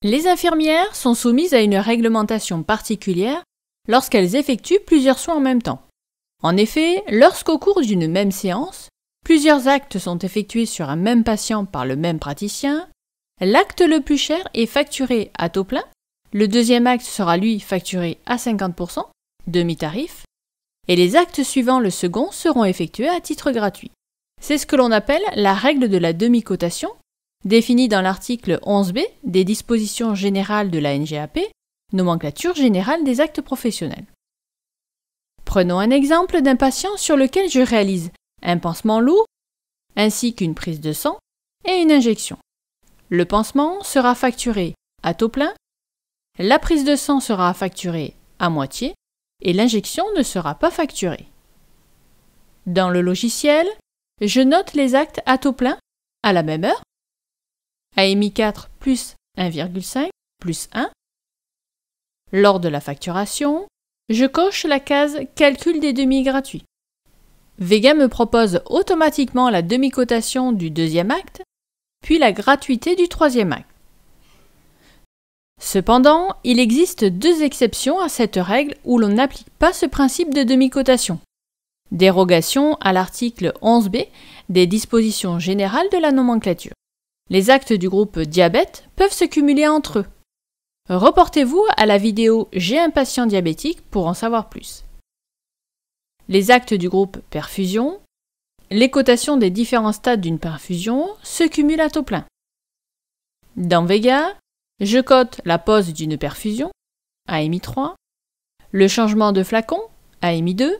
Les infirmières sont soumises à une réglementation particulière lorsqu'elles effectuent plusieurs soins en même temps. En effet, lorsqu'au cours d'une même séance, plusieurs actes sont effectués sur un même patient par le même praticien, l'acte le plus cher est facturé à taux plein, le deuxième acte sera lui facturé à 50%, demi-tarif, et les actes suivant le second seront effectués à titre gratuit. C'est ce que l'on appelle la règle de la demi-cotation, définie dans l'article 11b des dispositions générales de la NGAP, nomenclature générale des actes professionnels. Prenons un exemple d'un patient sur lequel je réalise un pansement lourd, ainsi qu'une prise de sang et une injection. Le pansement sera facturé à taux plein, la prise de sang sera facturée à moitié et l'injection ne sera pas facturée. Dans le logiciel, je note les actes à taux plein à la même heure, AMI 4 plus 1,5 plus 1. Lors de la facturation, je coche la case « Calcul des demi gratuits ». Vega me propose automatiquement la demi-cotation du deuxième acte, puis la gratuité du troisième acte. Cependant, il existe deux exceptions à cette règle où l'on n'applique pas ce principe de demi-cotation. Dérogation à l'article 11b des dispositions générales de la nomenclature. Les actes du groupe diabète peuvent se cumuler entre eux. Reportez-vous à la vidéo « J'ai un patient diabétique » pour en savoir plus. Les actes du groupe perfusion, les cotations des différents stades d'une perfusion se cumulent à taux plein. Dans Vega, je cote la pose d'une perfusion, AMI 3, le changement de flacon, AMI 2,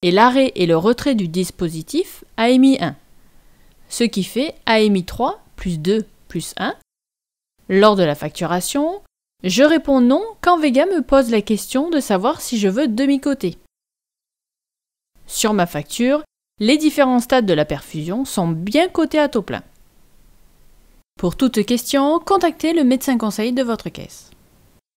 et l'arrêt et le retrait du dispositif, AMI 1, ce qui fait AMI 3 plus 2 plus 1. Lors de la facturation, je réponds non quand Vega me pose la question de savoir si je veux demi-coter. Sur ma facture, les différents stades de la perfusion sont bien cotés à taux plein. Pour toute question, contactez le médecin conseil de votre caisse.